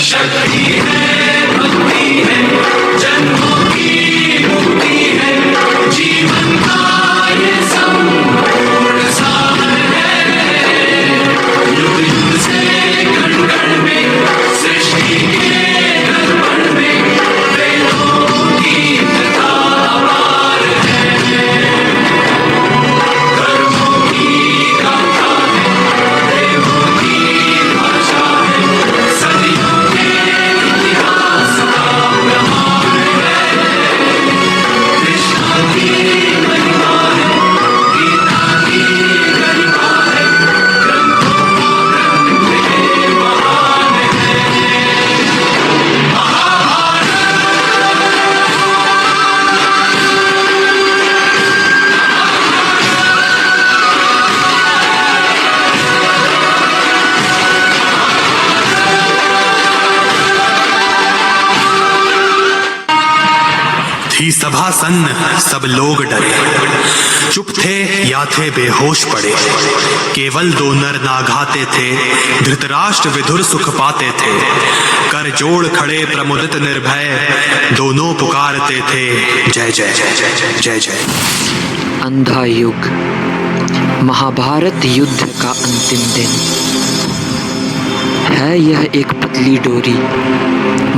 शक्ति है, भक्ति है, जन्मों की मुक्ति है, जीवन का ये संपूर्ण सार है। युग युग से कण कण में, सृष्टि के दर्पण में, वेदों की कथा अपार है। कर्मों की गाथा है, देवों की भाषा है, सदियों के इतिहास का प्रमाण है। कृष्ण की महिमा है, गीता की गरिमा है, ग्रंथों ग्रंथ के महान है। थी सभा सन्न, सब लोग डरे, चुप थे या थे बेहोश पड़े। केवल दो नर नाघाते थे, धृतराष्ट्र विधुर सुख पाते थे। कर जोड़ खड़े प्रमुदित निर्भय, दोनों पुकारते थे जय जय जय जय जय। अंधा युग, महाभारत युद्ध का अंतिम दिन है। यह एक पतली डोरी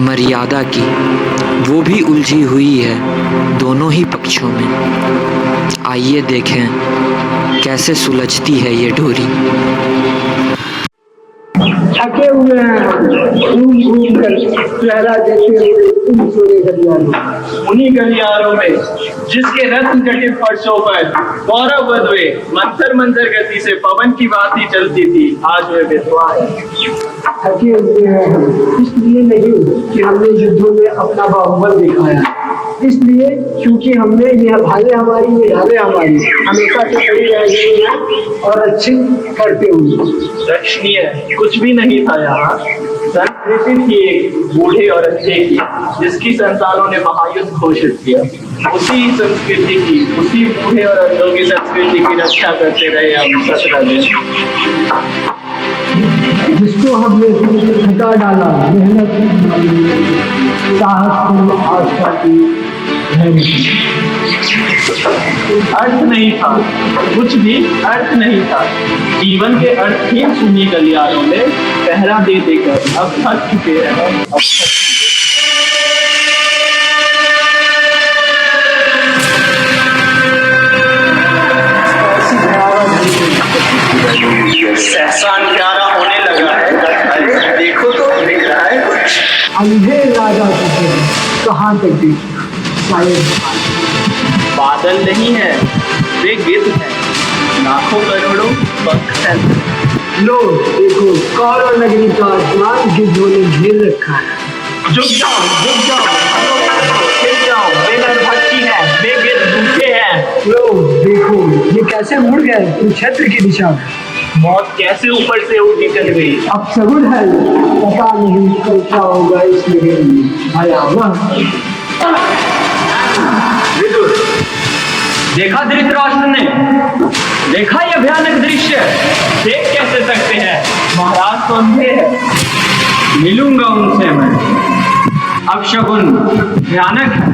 मर्यादा की, वो भी उलझी हुई है दोनों ही पक्षों में। आइए देखें कैसे सुलझती है ये डोरी। थके हुए हैं घूम घूम कर पहरा देते हुए तुम सोने गलियारों। उन्हीं गलियारों में जिसके रत्न जटित फर्शों पर गौरव बधवे मंतर मंतर गति से पवन की भांति चलती थी, आज वे विधवा है। थके हुए हैं हम, इसलिए नहीं कि हमने युद्धों में अपना बाहुबल दिखाया, इसलिए क्योंकि हमने यह भाले हमारी ये ढाले हमारी हमेशा से खड़ी रह गई है और अच्छी करते हुए। दक्षिणीय कुछ भी नहीं था यहाँ, संस्कृति थी एक बूढ़े और अच्छे की, जिसकी संतानों ने महायुद्ध घोषित किया। उसी संस्कृति की, उसी बूढ़े और अंधों की संस्कृति की रक्षा करते रहे हम 17 दिन। जिसको हमने हटा डाला, मेहनत साहस आस्था की अर्थ नहीं था, कुछ भी अर्थ नहीं था। जीवन के अर्थ ही सुनी गलियारों में पहरा दे देकर अब थक चुके हैं। एहसान प्यारा होने लगा है, अरे देखो तो दिख रहा है कुछ। अंधे राजा कहाँ तक देखा, शायद बादल नहीं है, वे गिद्ध है, लाखों करोड़ों पंख है। लो देखो, कौरव नगरी का आसमान गिद्धों ने घेर रखा है। झुक जाओ, झुक जाओ, हिल जाओ, वे नरभक्षी है, वे गिद्ध भूखे हैं। लो देखो, ये कैसे मुड़ गए कुरुक्षेत्र की दिशा में। मौत कैसे ऊपर से उठी चल गई। अब सगुन है, पता नहीं क्या होगा इस नगरी में। विदुर, देखा धृतराष्ट्र ने, देखा यह भयानक दृश्य, देख कैसे सकते हैं, महाराज तो अंधे हैं। मिलूंगा उनसे मैं। अब शकुन भयानक है,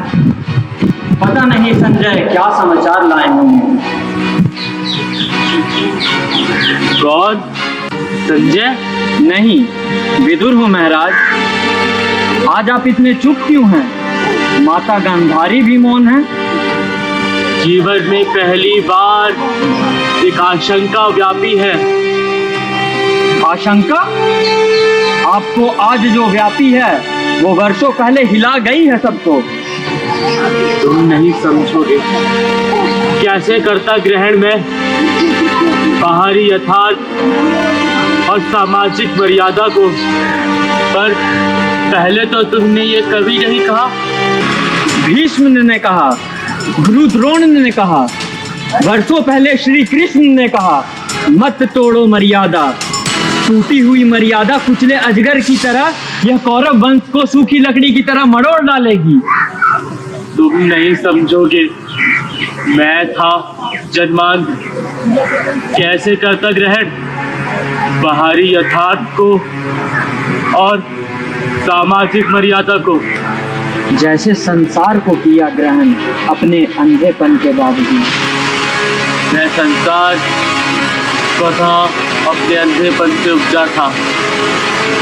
पता नहीं संजय क्या समाचार लाए होंगे। कौन? संजय? नहीं, विदुर हूँ महाराज। आज आप इतने चुप क्यों हैं? माता गांधारी भी मौन है। जीवन में पहली बार एक आशंका व्यापी है। आशंका? आपको आज जो व्यापी है वो वर्षों पहले हिला गई है सबको। तुम नहीं समझोगे कैसे करता ग्रहण में बाहरी यथार्थ और सामाजिक मर्यादा को। पर पहले तो तुमने ये कभी नहीं कहा। भीष्म ने कहा, गुरु द्रोण ने कहा, वर्षों पहले श्री कृष्ण ने कहा, मत तोड़ो मर्यादा। टूटी हुई मर्यादा कुचले अजगर की तरह यह कौरव वंश को सूखी लकड़ी की तरह मरोड़ डालेगी। तुम नहीं समझोगे, मैं था जन्मांध, कैसे करता ग्रहण बाहरी यथार्थ को और सामाजिक मर्यादा को। जैसे संसार को किया ग्रहण अपने अंधेपन के बावजूद। मैं संसार स्वतः अपने अंधेपन से उपजा था।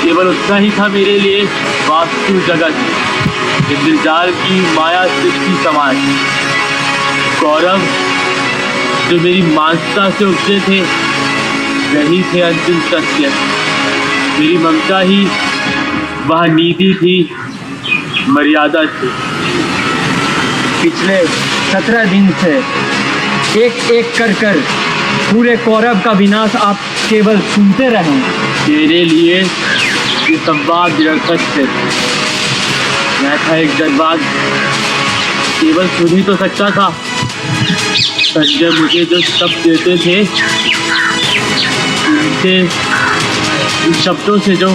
केवल उतना ही था मेरे लिए वास्तु जगत, इंद्रजाल की माया सृष्टि समाज। गौरव जो मेरी मानसिकता से उपजे थे वही थे अंतिम सत्य। मेरी ममता ही वह नीति थी, मर्यादा थी। पिछले 17 दिन से एक एक कर पूरे कौरव का विनाश आप केवल सुनते रहे। मेरे लिए ये संवाद निरर्थक थे। मैं था एक जनवाद, केवल सुन ही तो सकता था। संजय मुझे जो शब्द देते थे उनसे, उन शब्दों से जो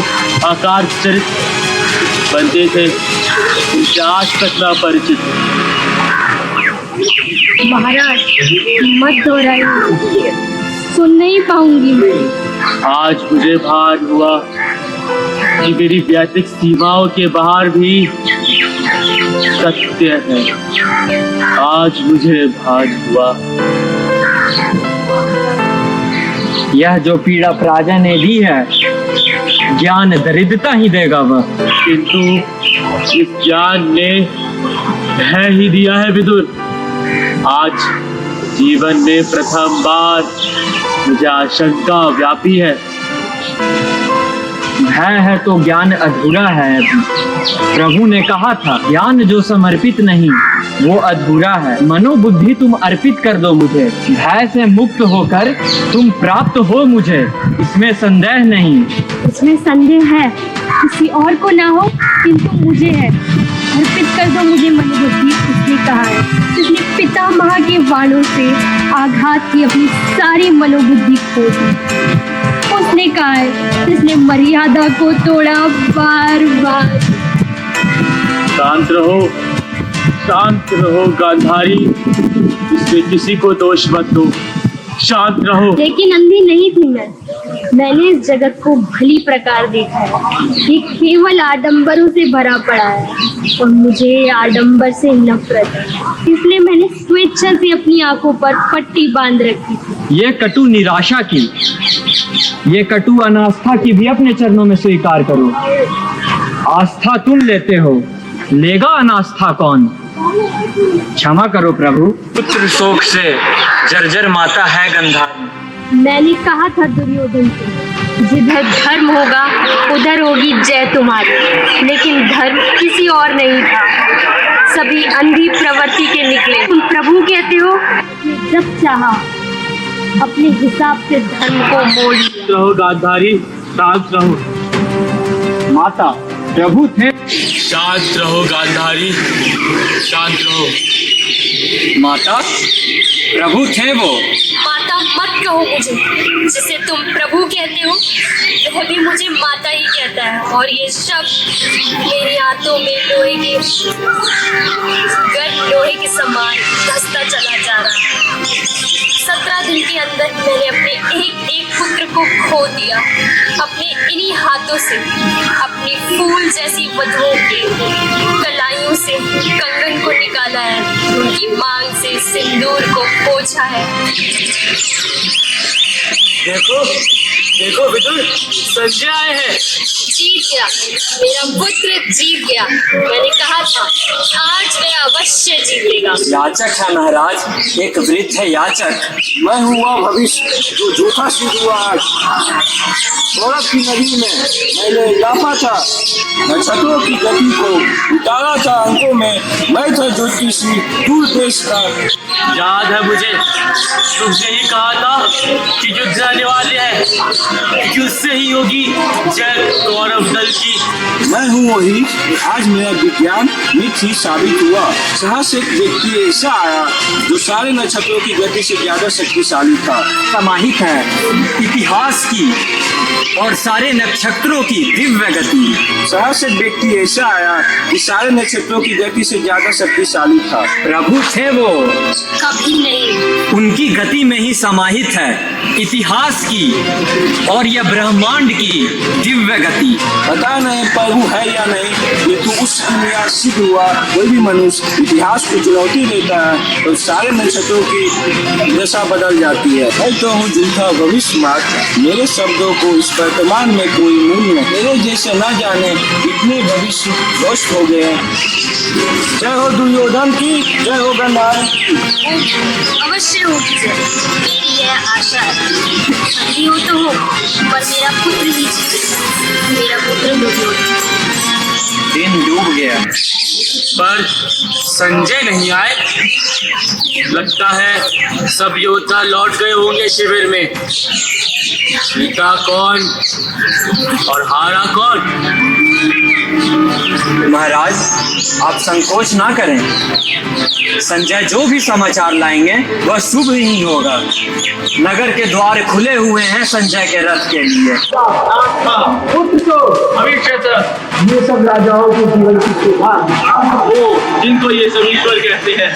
आकार चरित्र बनते थे उनसे आज तक ना परिचित। महाराज मत दोहराइए, सुन नहीं पाऊंगी मैं। आज मुझे भान हुआ कि मेरी वैयक्तिक सीमाओं के बाहर भी सत्य है। आज मुझे भान हुआ। यह जो पीड़ा प्राजा ने दी है ज्ञान दरिद्रता ही देगा वह। किंतु इस ज्ञान ने भय ही दिया है विदुर। आज जीवन में प्रथम बार मुझे आशंका व्यापी है। भय है तो ज्ञान अधूरा है अभी। प्रभु ने कहा था ज्ञान जो समर्पित नहीं वो अधूरा है। मनोबुद्धि तुम अर्पित कर दो मुझे, भय से मुक्त होकर तुम प्राप्त हो मुझे, इसमें संदेह नहीं। इसमें संदेह है किसी और को ना हो किंतु मुझे है। अर्पित कर दो मुझे मनोबुद्धि, उसने कहा है। उसने पितामह के वाणों से आघात की अपनी सारी मनोबुद्धि खो दी। उसने कहा है जिसने मर्यादा को तोड़ा बार बार। शांत रहो गांधारी, इसमें किसी को दोष मत दो। शांत रहो। लेकिन अंधी नहीं थी मैंने इस जगत को भली प्रकार देखा है। ये केवल आडंबरों से भरा पड़ा है और मुझे आडंबर से नफरत है। इसलिए मैंने स्वेच्छा से अपनी आंखों पर पट्टी बांध रखी थी। ये कटु निराशा की, ये कटु अनास्था की भी अपने चरणों में स्वीकार करो। आस्था तुम लेते हो, लेगा अनास्था कौन? क्षमा करो प्रभु। पुत्र शोक से जर्जर माता है गंधारी। मैंने कहा था दुर्योधन से जिधर धर्म होगा उधर होगी जय तुम्हारी। लेकिन धर्म किसी और नहीं था, सभी अंधी प्रवृत्ति के निकले। तुम प्रभु कहते हो, जब चाहा अपने हिसाब से धर्म को मोड़ लिया। रहो गांधारी, शांत रहो। माता प्रभु थे। शांत रहो गांधारी, शांत रहो। माता प्रभु थे वो। माता मत कहो मुझे, जिसे तुम प्रभु कहते हो वह भी मुझे माता ही कहता है। और ये शब्द मेरी हाथों में लोहे के समान धंसता चला जा रहा है। 17 दिन के अंदर मैंने अपने एक पुत्र को खो दिया। अपने इन्हीं हाथों से अपनी फूल जैसी वधुओं की कलाइयों से कंगन को निकाला है, उनकी मांग से सिंदूर को पोंछा है। देखो विदुर, संजय आए हैं। जीत गया, मेरा पुत्र जीत गया। मैंने कहा था आज वह अवश्य जीतेगा। याचक है महाराज, एक वृद्ध है याचक। मैं हुआ भविष्य जो झूठा सिद्ध हुआ। सौरभ की नदी में मैंने लापा था, नक्षत्रों की गति को उतारा था अंकों में। मैं था ज्योतिषी दूर देश का। याद है मुझे, तुमने ही कहा था कि युद्ध आने वाले हैं, कि उससे ही होगी जय कौरव दल की। मैं हूँ वही। आज मेरा विज्ञान मिथ्या साबित हुआ। सहस एक व्यक्ति ऐसा आया जो सारे नक्षत्रों की गति से ज्यादा शक्तिशाली था। समाहित है इतिहास की और सारे नक्षत्रों की दिव्य गति। सहस एक व्यक्ति ऐसा आया कि सारे नक्षत्रों की गति से ज्यादा शक्तिशाली था। प्रभु थे वो, कभी नहीं। उनकी गति में ही समाहित है इतिहास की और यह ब्रह्मांड की दिव्य गति। पता नहीं प्रभु है या नहीं, किंतु उस दुनिया सिद्ध हुआ कोई भी मनुष्य इतिहास को चुनौती देता है तो सारे नक्षत्रों की दशा बदल जाती है। मैं तो हूँ झूठा भविष्यवाणी, मेरे शब्दों को इस वर्तमान में कोई मूल्य नहीं। मेरे जैसे न जाने कितने भविष्य ध्वस्त हो गए। जय हो दुर्योधन की, जय हो गंधार की। अवश्य होगी जय, मेरी यह आशा है। संधि हो तो हो, पर मेरा पुत्र ही जीवित, मेरा पुत्र दुर्योधन। दिन डूब गया पर संजय नहीं आए। लगता है सब योद्धा लौट गए होंगे शिविर में। जीता कौन और हारा कौन? महाराज, आप संकोच ना करें। संजय जो भी समाचार लाएंगे वह शुभ ही होगा। नगर के द्वार खुले हुए हैं संजय के रथ के लिए। पुत्र को अभी क्षेत्र ये सब राजाओं के जीवन की शोभा। वो जिनको ये सब ईश्वर कहते हैं,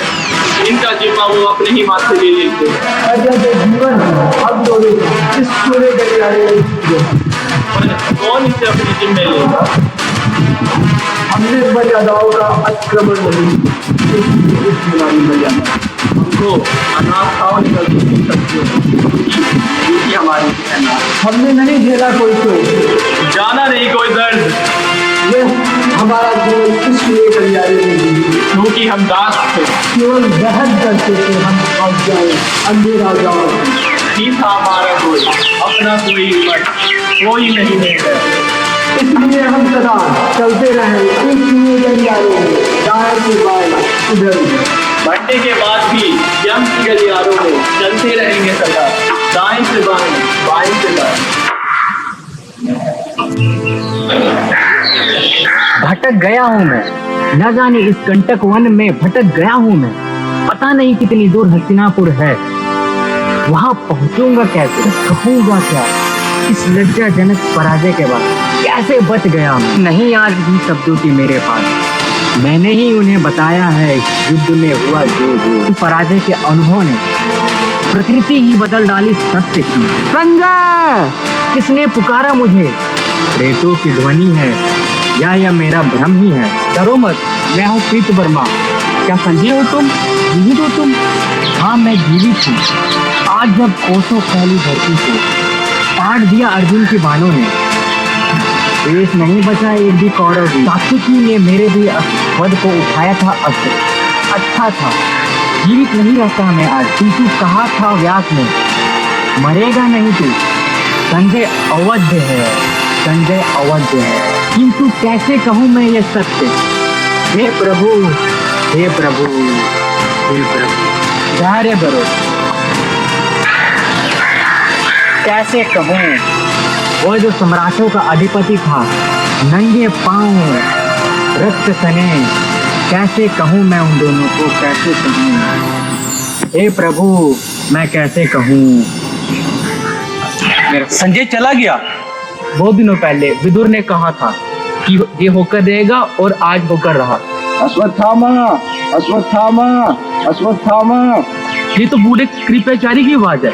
इनका जिम्मा वो अपने ही माथे ले लेते हैं। अजय जो जीवन हम दोनों इस पूरे गलियारे में पर कौन इसे अपने जिम्मे लेगा? हमने मर्यादाओं का अतिक्रमण नहीं, इस हमारी मर्यादा हमको अनाथाओं निकल सकती है हमारी कहना। हमने नहीं झेला कोई चोट, जाना नहीं कोई दर्द, ये हमारा जीवन इस पूरे गलियारे में नहीं। क्योंकि हम दास थे। केवल बहन करते थे हम पहुंच जाए अन्य राजाओं नहीं था हमारा कोई अपना, कोई मठ कोई नहीं है। इसलिए हम सदा चलते रहे इस पूरे गलियारे में, दाएं से बाएं इधर उधर। बढ़ने के बाद भी यम की गलियारों में चलते रहेंगे सदा, दाएं से बाएं, बाएं से दाएं। भटक गया हूँ मैं, न जाने इस कंटक वन में भटक गया हूँ मैं। पता नहीं कितनी दूर हस्तिनापुर है, वहां पहुंचूंगा कैसे, कहूंगा क्या इस लज्जाजनक पराजय के बाद। कैसे बच गया मैं? नहीं आज भी शब्दों की मेरे पास। मैंने ही उन्हें बताया है युद्ध में हुआ जो पराजय के अनुभव ने प्रकृति ही बदल डाली सत्य की। संजय, किसने पुकारा मुझे? रेतों की ध्वनि है या यह मेरा भ्रम ही है? डरो मत, मैं हूँ प्रीत वर्मा। क्या संजय हो तुम? जीवित हो तुम? हाँ मैं जीवित हूँ। आज जब कोसों पहली धरती को काट दिया अर्जुन की बाणों ने, देश नहीं बचा एक भी कौरव भी। सात्विकी ने मेरे भी वध को उठाया था अस्त्र। अच्छा था, जीवित नहीं रहता मैं आज। किंतु कहा था व्यास ने, मरेगा नहीं तू। संजय अवध्य है, संजय अवध्य है। किंतु कैसे कहूँ मैं ये सत्य? हे प्रभु, हे प्रभु, हे प्रभु, धैर्य करो। कैसे कहूँ? वो जो सम्राटों का अधिपति था, नंगे पांव रक्त सने, कैसे कहूँ मैं उन दोनों को, कैसे कहूँ? हे प्रभु, मैं कैसे कहूँ? संजय चला गया। बहुत दिनों पहले विदुर ने कहा था कि ये होकर रहेगा और आज होकर रहा। अश्वत्थामा, अश्वत्थामा, अश्वत्थामा। ये तो बूढ़े कृपाचारी की आवाज है।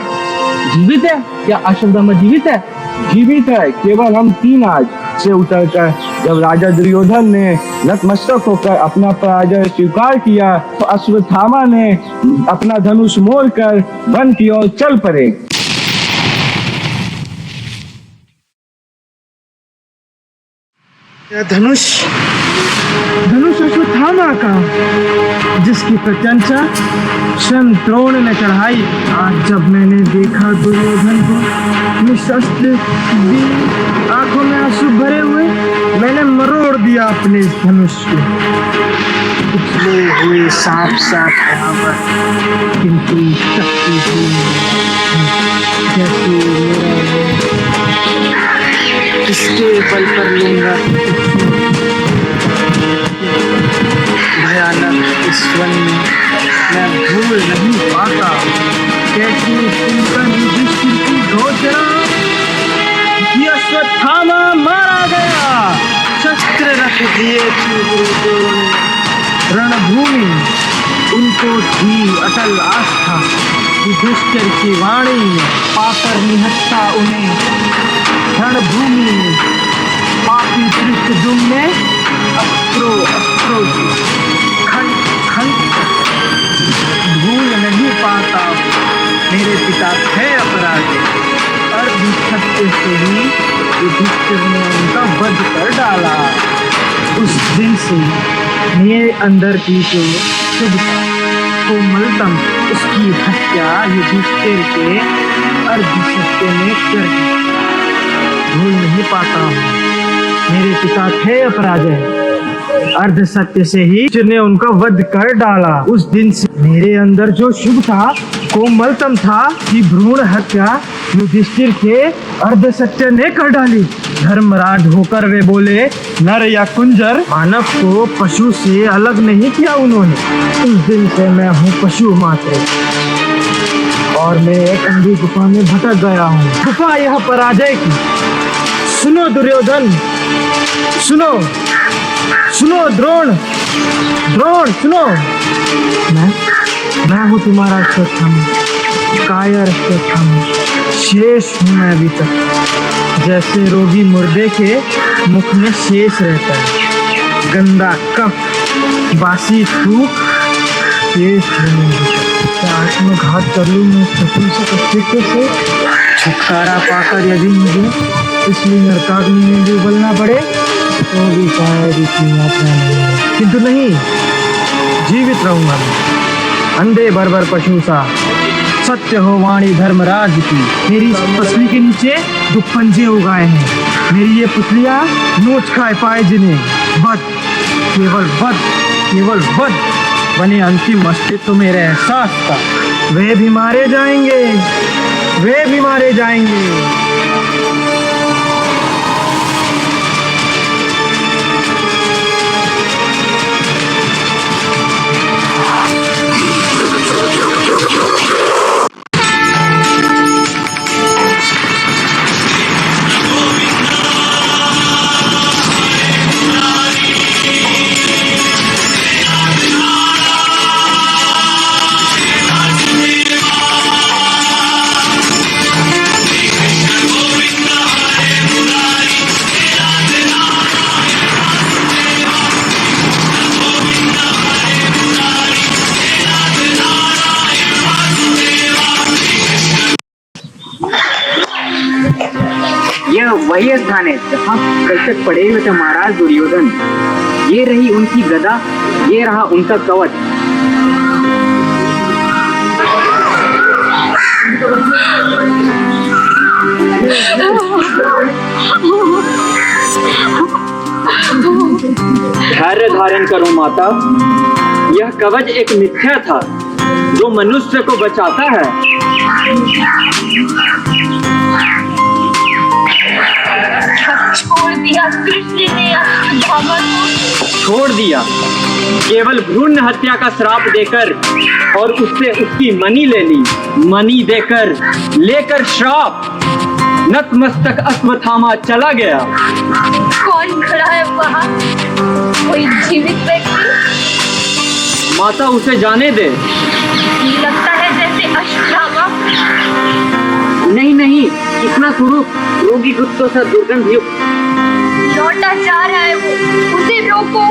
जीवित है क्या अश्वत्थामा? जीवित है, जीवित है। केवल हम तीन आज से उतरकर जब राजा दुर्योधन ने नतमस्तक होकर अपना पराजय स्वीकार किया तो अश्वत्थामा ने अपना धनुष मोड़कर वन की ओर चल पड़े। धनुष अश्वत्थामा का, जिसकी प्रशंसा स्वयं द्रोण ने चढ़ाई। आज जब मैंने देखा दुर्योधन को निशस्त्र, आंखों में आंसू भरे हुए, मैंने मरोड़ दिया अपने इस धनुष को। पिछले हुए साफ साफ बराबर, किंतु शक्ति जैसे इसके बल पर लूंगा भयानक इस वन में मैं भूल नहीं पाता। कैसी सुनकर युधिष्ठिर की घोषणा कि अश्वत्थामा मारा गया, शस्त्र रख दिए रणभूमि उनको थी अटल आस्था युधिष्ठिर की वाणी में, पाकर निहत्था उन्हें क्षण भूमि में, पापी धृष्टद्युम्न ने अस्त्रों अस्त्रों खंड खंड भूल नहीं पाता मेरे पिता थे अपराधी। अर्ध सत्य से ही युधिष्ठिर ने उनका वध कर डाला। उस दिन से मेरे अंदर की जो शुद्धता कोमलतम उसकी हत्या युधिष्ठिर के अर्ध सत्य ने कर दी। भूल नहीं पाता हूँ मेरे पिता थे अपराजय। अर्ध सत्य से ही ने उनका वध कर डाला। उस दिन से मेरे अंदर जो शुभ था कोमलतम था कि भ्रूण हत्या युधिष्ठिर के अर्ध सत्य ने कर डाली। धर्मराज होकर वे बोले, नर या कुंजर, मानव को पशु से अलग नहीं किया उन्होंने। उस दिन से मैं हूँ पशु मात्र और मैं एक अंधी गुफा में भटक गया हूँ। गुफा यह पराजय की। सुनो दुर्योधन, सुनो सुनो द्रोण, द्रोण सुनो। मैं हूँ तुम्हारा अश्वत्थामा, कायर अश्वत्थामा, शेष हूँ मैं अभी तक। जैसे रोगी मुर्दे के मुख में शेष रहता है, गंदा कफ, बासी थूक, शेष क्या आत्मघात कर लूँ मैं शत्रु से अस्तित्व से? छुटकारा पाकर यदि मुझे इसलिए नरकाग्नि में भी उबलना पड़े तो भी शायद इतनी मात्रा नहीं, किंतु नहीं, जीवित रहूंगा मैं अंधे बर्बर पशु सा। सत्य हो वाणी धर्मराज की। मेरी इस पसली के नीचे दो पंजे उगाए हैं। मेरी ये पुतलियां नोच खाए पाए जिन्हें बद, केवल बद, केवल बद बने अंतिम अस्तित्व मेरे एहसास का। वे भी मारे जाएंगे, वे भी मारे जाएंगे। यह वही स्थान है जहाँ कल तक पड़े हुए थे महाराज दुर्योधन। ये रही उनकी गदा, ये रहा उनका कवच। धैर्य धारण करो माता। यह कवच एक मिथ्या था जो मनुष्य को बचाता है। छोड़ दिया कृष्ण ने अश्वत्थामा को। छोड़ दिया केवल भ्रूण हत्या का श्राप देकर और उससे उसकी मणि ले ली। मणि देकर लेकर श्राप नतमस्तक अश्वत्थामा चला गया। कौन खड़ा है वहाँ? कोई जीवित व्यक्ति? माता उसे जाने दे। लगता है जैसे अश्वत्थामा। नहीं नहीं, इतना स्वरूप रोगी कुत्तों सा दुर्गंध युक्त। लौटा जा रहा है वो, उसे रोको।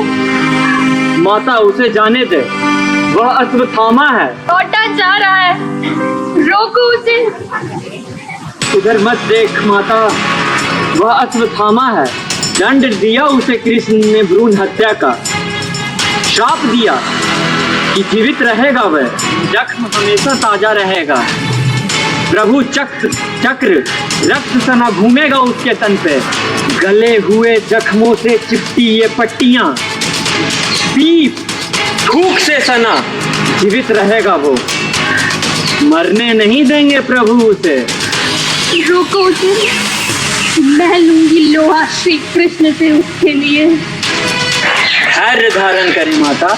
माता उसे जाने दे, वह अश्वत्थामा है। लौटा जा रहा है, रोको उसे। उधर मत देख माता, वह अश्वत्थामा है। दंड दिया उसे कृष्ण ने भ्रूण हत्या का। श्राप दिया कि जीवित रहेगा वह, जख्म हमेशा ताजा रहेगा। प्रभु चक्र रक्त सना घूमेगा उसके तन पे। गले हुए जख्मों से चिपटी ये पट्टियां, पीप थूक से सना जीवित रहेगा वो। मरने नहीं देंगे प्रभु उसे। रोको उसे, मैं लूंगी लोहा श्री कृष्ण से उसके लिए। धैर्य धारण करें माता।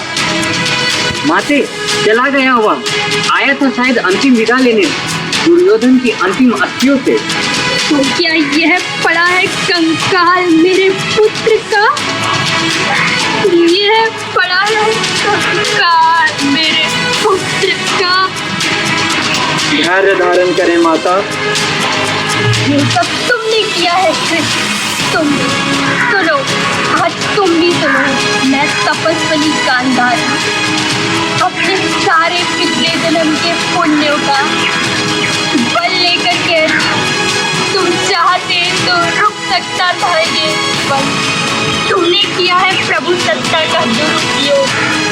माते, चला गया हुआ, आया था शायद अंतिम विदा लेने दुर्योधन की अंतिम अस्थियों से। तो क्या यह पड़ा है कंकाल मेरे पुत्र का? यह पड़ा है कंकाल मेरे धैर्य धारण करें माता। ये सब तुमने किया है कृष्ण, तुम सुनो, आज तुम भी सुनो। मैं तपस्वी गांधारी अपने सारे पिछले जन्म के पुण्यों का बल लेकर के तुम चाहते तो रुक सकता था ये बल। तुमने किया है प्रभु सत्ता का दुरुपयोग,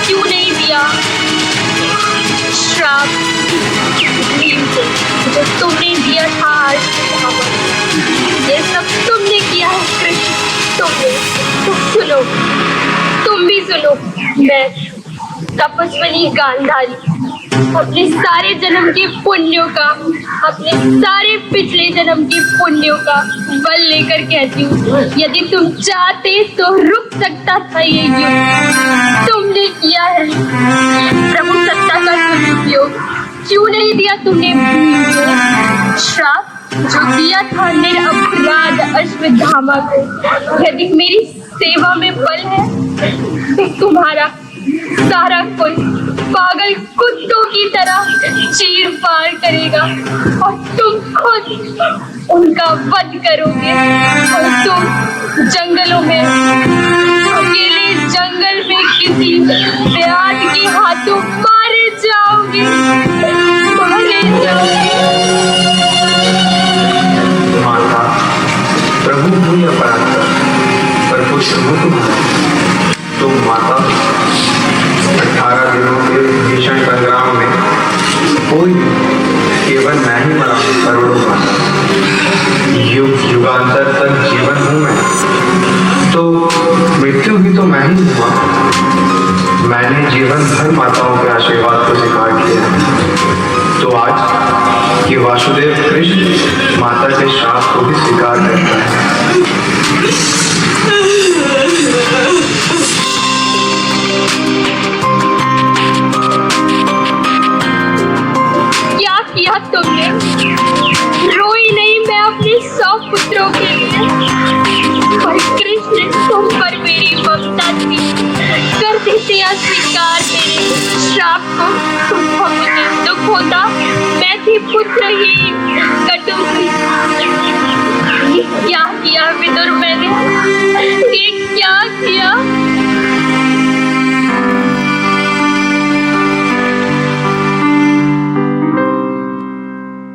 क्यों नहीं दिया श्राप भीम को जो तुमने दिया था आज। ये सब तुमने किया है कृष्ण, तुमने। तो सुनो, तुम भी सुनो। मैं तपस्विनी गांधारी अपने सारे जन्म के पुण्यों का, अपने सारे पिछले जन्म के पुण्यों का बल लेकर कहती हूँ, यदि तुम चाहते तो रुक सकता था ये युद्ध। तुमने किया है प्रभु सत्ता का दुरुपयोग, क्यों नहीं दिया तुमने भीम को श्राप जो दिया था निरपराध अश्वत्थामा को। यदि मेरी सेवा में बल है तो तुम्हारा सारा कुल पागल कुत्तों की तरह चीर फाड़ करेगा और तुम खुद उनका वध करोगे और तुम जंगलों में, अकेले जंगल में किसी व्याध के हाथों मारे जाओगे, मारे जाओगे। माता, प्रभु भूल अपराध पर कुछ हो तुम माता 18 दिनों के भीषण संग्राम में कोई केवल मैं ही मरा, करोड़ों माता। युग युगांतर तक जीवन हूँ मैं, तो मृत्यु भी तो मैं ही हुआ। मैंने जीवन भर माताओं के आशीर्वाद को स्वीकार किया, तो आज ये वासुदेव कृष्ण माता के श्राप को भी स्वीकार करता है। क्या किया तुमने? रोई नहीं मैं अपने 100 पुत्रों के लिए, पर कृष्ण तुम पर मेरी ममता थी, कर देते अस्वीकार मेरे श्राप को। तुमको मुझे दुख होता, मैं थी पुत्रहीन कटुकी। ये क्या किया विदुर मैंने, ये क्या किया?